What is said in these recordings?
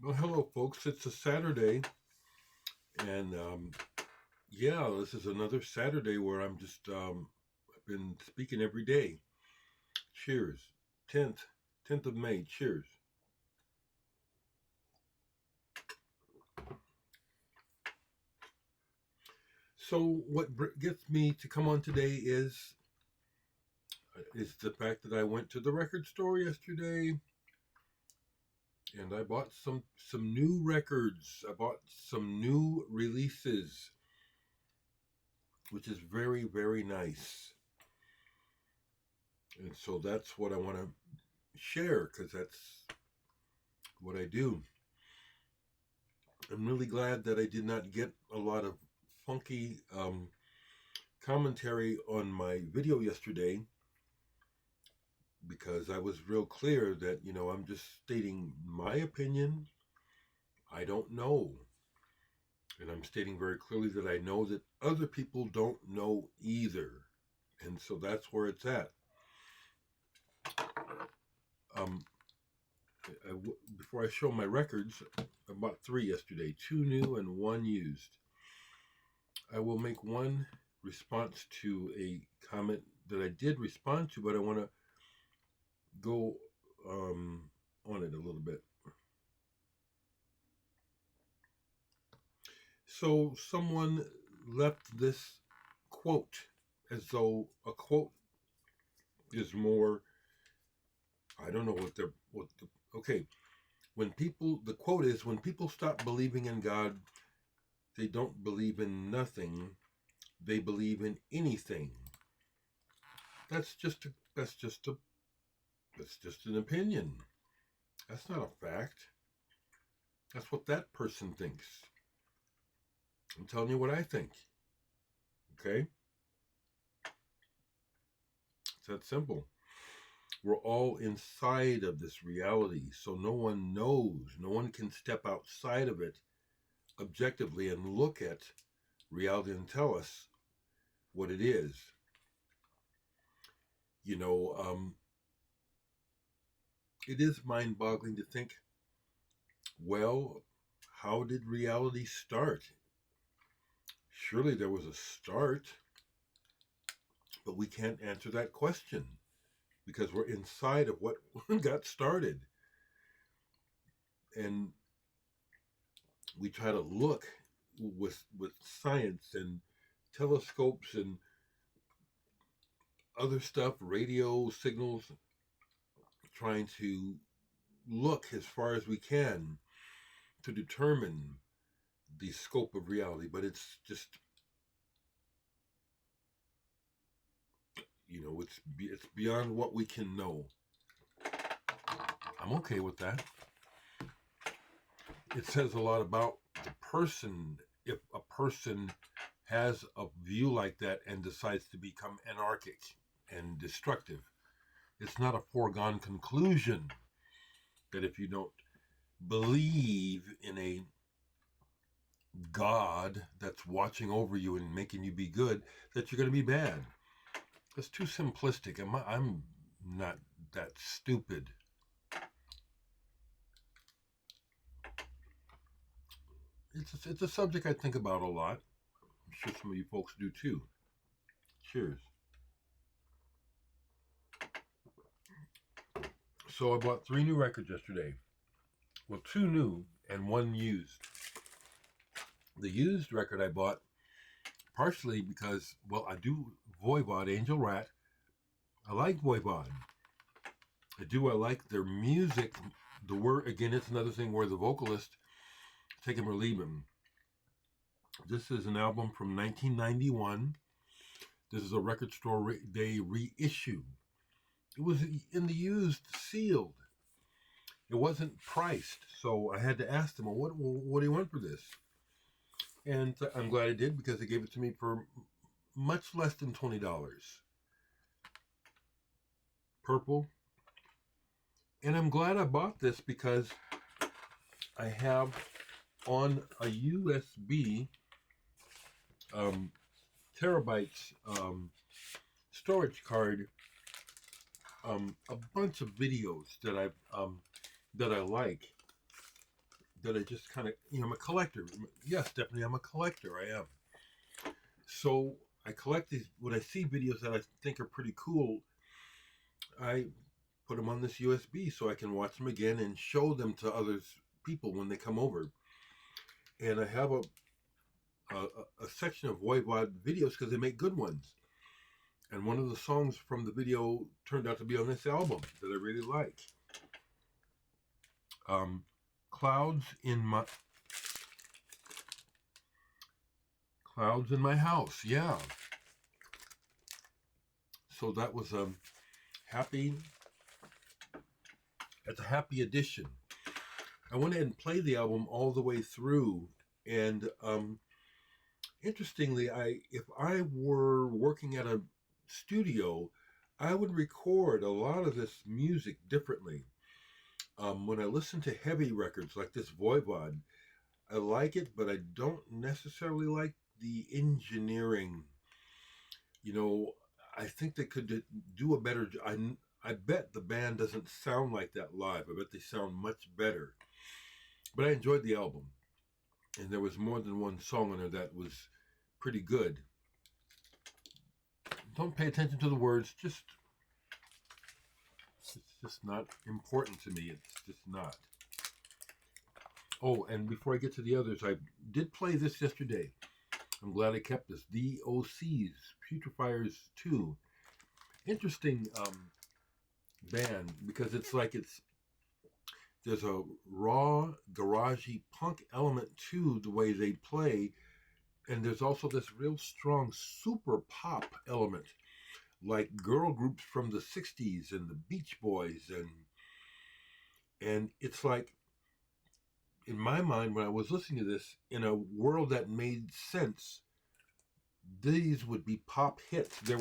Well, hello, folks. It's a Saturday, and yeah, this is another Saturday where I've been speaking every day. Cheers. 10th of May. Cheers. So, what gets me to come on today is the fact that I went to the record store yesterday and I bought some new records. I bought some new releases, which is very very nice. And so that's what I want to share because that's what I do. I'm really glad that I did not get a lot of funky commentary on my video yesterday because I was real clear that, I'm just stating my opinion. I don't know. And I'm stating very clearly that I know that other people don't know either. And so that's where it's at. Um, Before I show my records, I bought three yesterday, two new and one used. I will make one response to a comment that I did respond to, but I want to go on it a little bit. So, someone left this quote as though a quote is more. I don't know okay. The quote is when people stop believing in God, they don't believe in nothing. They believe in anything. That's just a, that's just a, that's just an opinion. That's not a fact. That's what that person thinks. I'm telling you what I think. Okay? It's that simple. We're all inside of this reality, so no one knows. No one can step outside of it objectively and look at reality and tell us what it is. You know, it is mind boggling to think, well, how did reality start? Surely there was a start, but we can't answer that question because we're inside of what got started. And we try to look with science and telescopes and other stuff, radio signals, trying to look as far as we can to determine the scope of reality. But it's beyond what we can know. I'm okay with that. It says a lot about the person if a person has a view like that and decides to become anarchic and destructive. It's not a foregone conclusion that if you don't believe in a God that's watching over you and making you be good, that you're going to be bad. That's too simplistic. I'm not that stupid. It's a subject I think about a lot. I'm sure some of you folks do too. Cheers. So I bought three new records yesterday. Well, two new and one used. The used record I bought partially because, well, I do Voivod, Angel Rat. I like Voivod. I do. I like their music. The word, again, it's another thing where the vocalist, take him or leave him. This is an album from 1991. This is a record store day reissue. It was in the used, sealed. It wasn't priced, so I had to ask them, well, what do you want for this? And I'm glad I did because they gave it to me for much less than $20. Purple. And I'm glad I bought this because I have on a USB um, terabytes storage card a bunch of videos that I like that I just kind of, I'm a collector. Yes, definitely, I'm a collector. I am. So I collect these. When I see videos that I think are pretty cool, I put them on this USB so I can watch them again and show them to others people when they come over. And I have a section of Voivod videos because they make good ones. And one of the songs from the video turned out to be on this album that I really like. Clouds in my house. Yeah. So that was happy. It's a happy addition. I went ahead and played the album all the way through, and interestingly, if I were working at a studio, I would record a lot of this music differently. When I listen to heavy records like this Voivod, I like it, but I don't necessarily like the engineering. I think they could do a better job. I bet the band doesn't sound like that live. I bet they sound much better. But I enjoyed the album, and there was more than one song on there that was pretty good. Don't pay attention to the words. It's just not important to me. It's just not. Oh, and before I get to the others, I did play this yesterday. I'm glad I kept this. The OCs, Putrefiers 2. Interesting band because there's a raw, garagey punk element to the way they play, and there's also this real strong super pop element, like girl groups from the 60s and the Beach Boys, and it's like, in my mind, when I was listening to this, in a world that made sense, these would be pop hits. There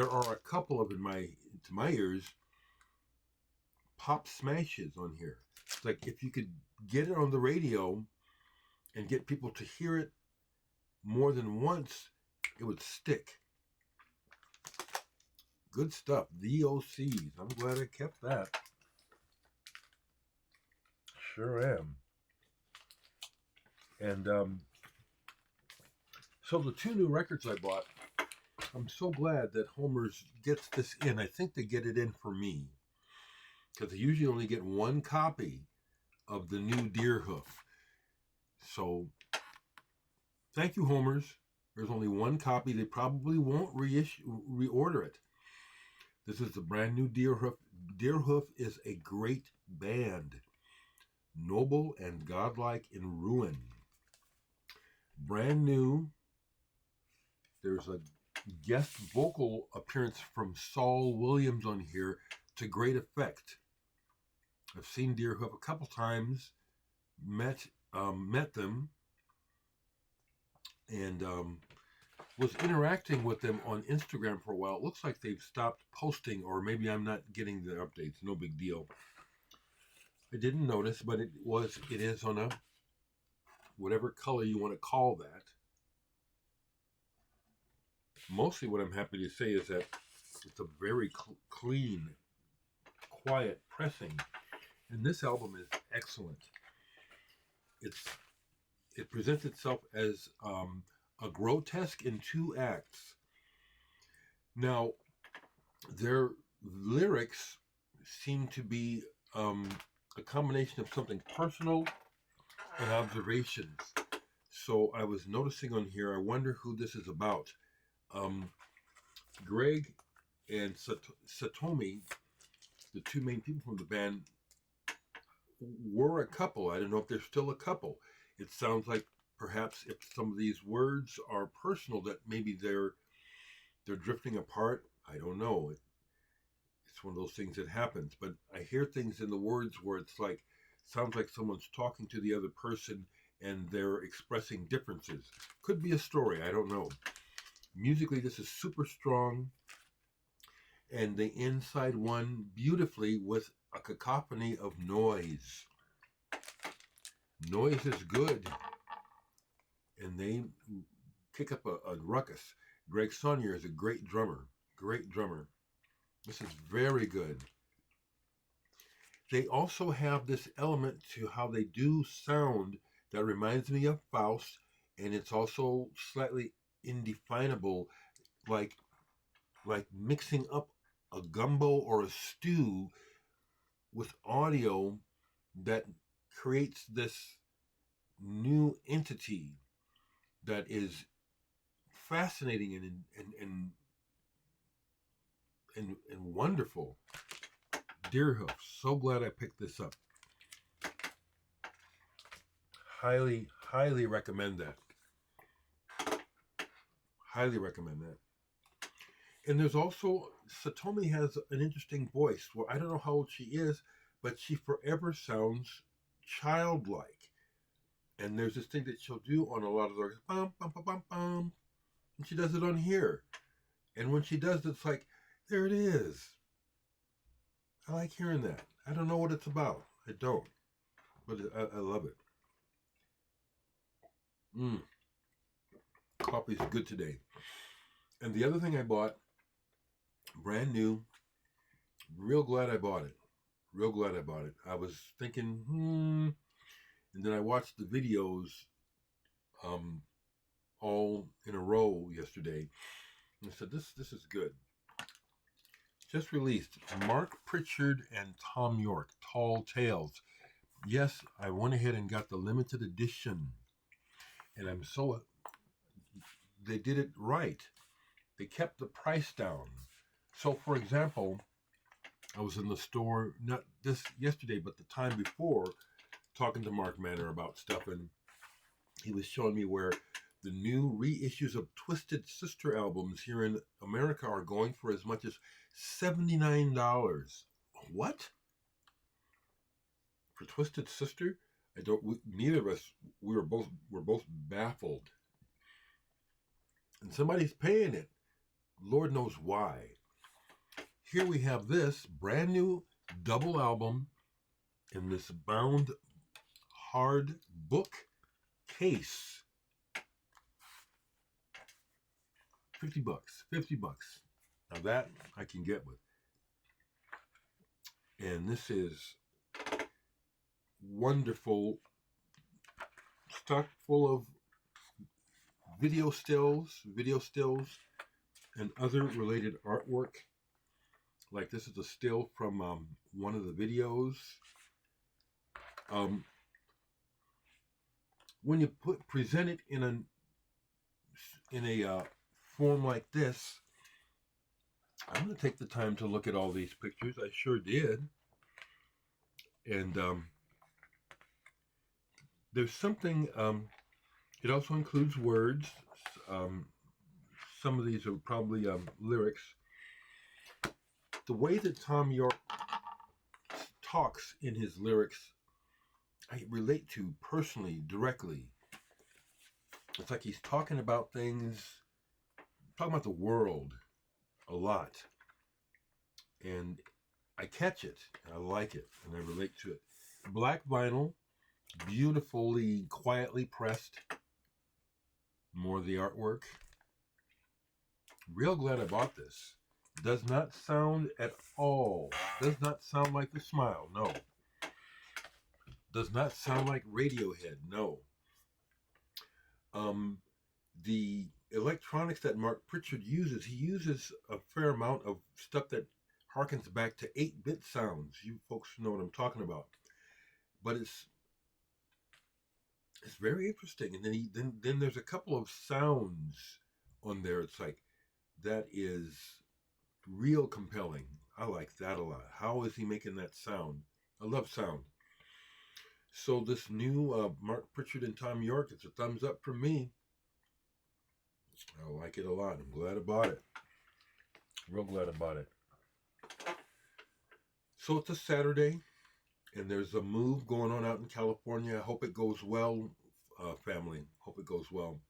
are a couple of, to my ears, pop smashes on here. It's like if you could get it on the radio and get people to hear it more than once, it would stick. Good stuff. The OCs. I'm glad I kept that. Sure am. And so the two new records I bought, I'm so glad that Homer's gets this in. I think they get it in for me, because they usually only get one copy of the new Deerhoof. So thank you, Homers. There's only one copy. They probably won't reorder it. This is the brand new Deerhoof. Deerhoof is a great band. Noble and godlike in ruin. Brand new. There's a guest vocal appearance from Saul Williams on here to great effect. I've seen Deerhoof a couple times, met them, and was interacting with them on Instagram for a while. It looks like they've stopped posting, or maybe I'm not getting the updates. No big deal. I didn't notice, but it is on a whatever color you want to call that. Mostly what I'm happy to say is that it's a very clean, quiet pressing, and this album is excellent. It presents itself as a grotesque in 2 acts. Now, their lyrics seem to be a combination of something personal and observations. So I was noticing on here, I wonder who this is about. Greg and Satomi, the two main people from the band, were a couple. I don't know if they're still a couple. It sounds like perhaps if some of these words are personal, that maybe they're drifting apart. I don't know. It's one of those things that happens. But I hear things in the words where it's like, sounds like someone's talking to the other person and they're expressing differences. Could be a story. I don't know. Musically, this is super strong, and they inside one beautifully with a cacophony of noise. Noise is good, and they kick up a ruckus. Greg Saunier is a great drummer. Great drummer. This is very good. they also have this element to how they do sound that reminds me of Faust, and it's also slightly indefinable, like mixing up a gumbo or a stew with audio that creates this new entity that is fascinating and wonderful. Deerhoof. So glad I picked this up. Highly recommend that. Highly recommend that. And there's also, Satomi has an interesting voice. Well, I don't know how old she is, but she forever sounds childlike. And there's this thing that she'll do on a lot of those, bum, bum, bum, bum, bum. And she does it on here. And when she does it, it's like, there it is. I like hearing that. I don't know what it's about. I don't. But I love it. Coffee's good today. And the other thing I bought, brand new, real glad I bought it. Real glad I bought it. I was thinking, and then I watched the videos all in a row yesterday. And I said, this is good. Just released, Mark Pritchard and Tom York, Tall Tales. Yes, I went ahead and got the limited edition. And I'm so, they did it right. They kept the price down. So, for example, I was in the store, not this yesterday, but the time before, talking to Mark Manor about stuff, and he was showing me where the new reissues of Twisted Sister albums here in America are going for as much as $79. What? For Twisted Sister? Neither of us, we're both baffled. And somebody's paying it. Lord knows why. Here we have this brand new double album in this bound hard book case. $50. $50. Now that I can get with. And this is wonderful, stock full of video stills, and other related artwork. Like this is a still from one of the videos. When you present it in a form like this, I'm going to take the time to look at all these pictures. I sure did. And there's something, it also includes words. Some of these are probably lyrics. The way that Tom York talks in his lyrics, I relate to personally, directly. It's like he's talking about things, talking about the world a lot. And I catch it, and I like it, and I relate to it. Black vinyl, beautifully, quietly pressed. More of the artwork. Real glad I bought this. Does not sound at all. Does not sound like The Smile, no. Does not sound like Radiohead, no. The electronics that Mark Pritchard uses, he uses a fair amount of stuff that harkens back to 8-bit sounds. You folks know what I'm talking about. But it's very interesting. And then there's a couple of sounds on there. It's like, that is real compelling. I like that a lot. How is he making that sound? I love sound. So this new Mark Pritchard and Tom York, it's a thumbs up from me. I like it a lot. I'm glad I bought it. Real glad I bought it. So it's a Saturday, and there's a move going on out in California. I hope it goes well, family. Hope it goes well.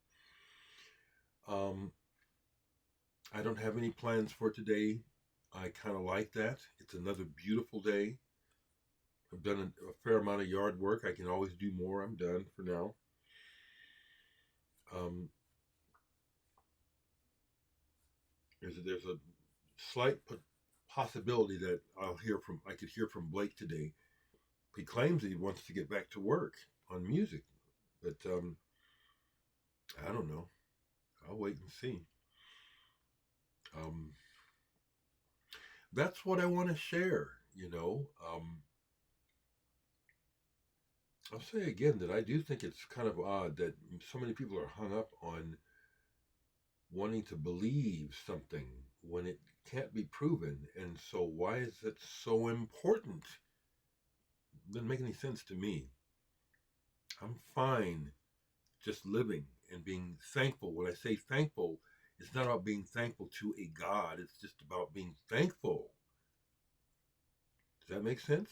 I don't have any plans for today. I kind of like that. It's another beautiful day. I've done a fair amount of yard work. I can always do more. I'm done for now. There's a slight possibility that I could hear from Blake today. He claims he wants to get back to work on music, but I don't know. I'll wait and see. Um, that's what I want to share. I'll say again that I do think it's kind of odd that so many people are hung up on wanting to believe something when it can't be proven. And so, why is it so important? It doesn't make any sense to me. I'm fine just living and being thankful. When I say thankful, it's not about being thankful to a God, it's just about being thankful. Does that make sense?